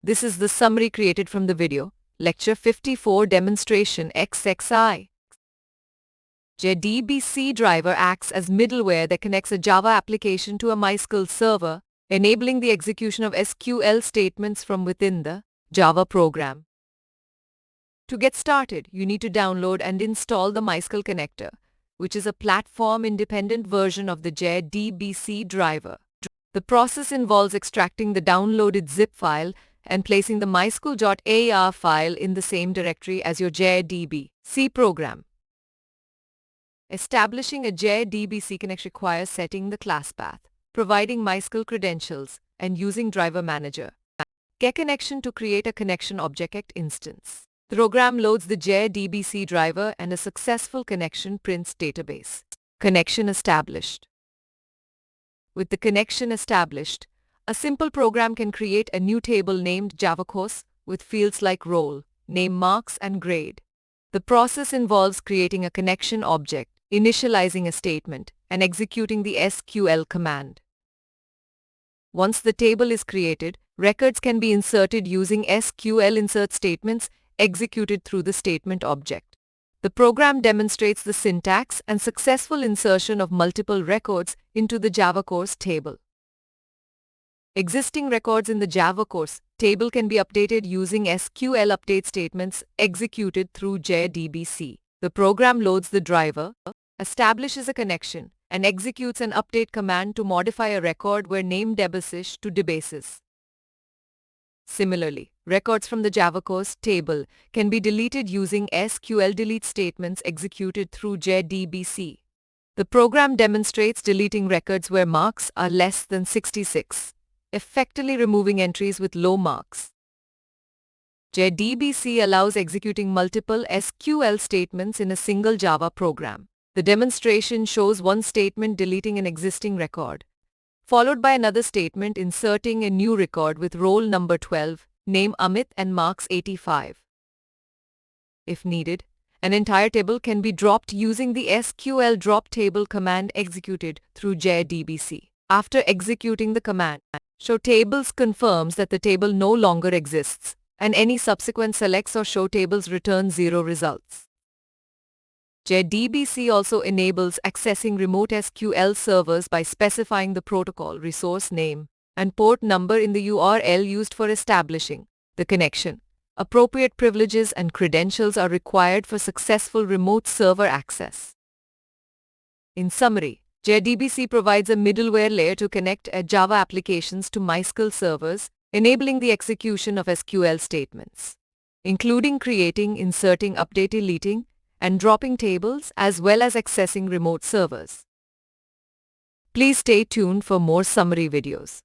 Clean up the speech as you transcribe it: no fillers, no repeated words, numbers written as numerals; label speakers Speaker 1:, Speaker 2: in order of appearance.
Speaker 1: This is the summary created from the video. Lecture 54 Demonstration XXI. JDBC driver acts as middleware that connects a Java application to a MySQL server, enabling the execution of SQL statements from within the Java program. To get started, you need to download and install the MySQL connector, which is a platform-independent version of the JDBC driver. The process involves extracting the downloaded zip file and placing the mysql.ar file in the same directory as your JDBC program. Establishing a JDBC connection requires setting the class path, providing MySQL credentials, and using Driver Manager. Get connection to create a connection object instance. The program loads the JDBC driver and a successful connection prints database. Connection established. With the connection established, a simple program can create a new table named Java course with fields like role, name, marks, and grade. The process involves creating a connection object, initializing a statement, and executing the SQL command. Once the table is created, records can be inserted using SQL insert statements executed through the statement object. The program demonstrates the syntax and successful insertion of multiple records into the Java course table. Existing records in the Java course table can be updated using SQL update statements executed through JDBC. The program loads the driver, establishes a connection, and executes an update command to modify a record where name debasis to debasis. Similarly, records from the Java course table can be deleted using SQL delete statements executed through JDBC. The program demonstrates deleting records where marks are less than 66, effectively removing entries with low marks. JDBC allows executing multiple SQL statements in a single Java program. The demonstration shows one statement deleting an existing record, followed by another statement inserting a new record with roll number 12, name Amit, and marks 85. If needed, an entire table can be dropped using the SQL drop table command executed through JDBC. After executing the command, show tables confirms that the table no longer exists, and any subsequent selects or show tables return 0 results. JDBC also enables accessing remote SQL servers by specifying the protocol resource name and port number in the URL used for establishing the connection. Appropriate privileges and credentials are required for successful remote server access. In summary, JDBC provides a middleware layer to connect Java applications to MySQL servers, enabling the execution of SQL statements, including creating, inserting, updating, deleting, and dropping tables, as well as accessing remote servers. Please stay tuned for more summary videos.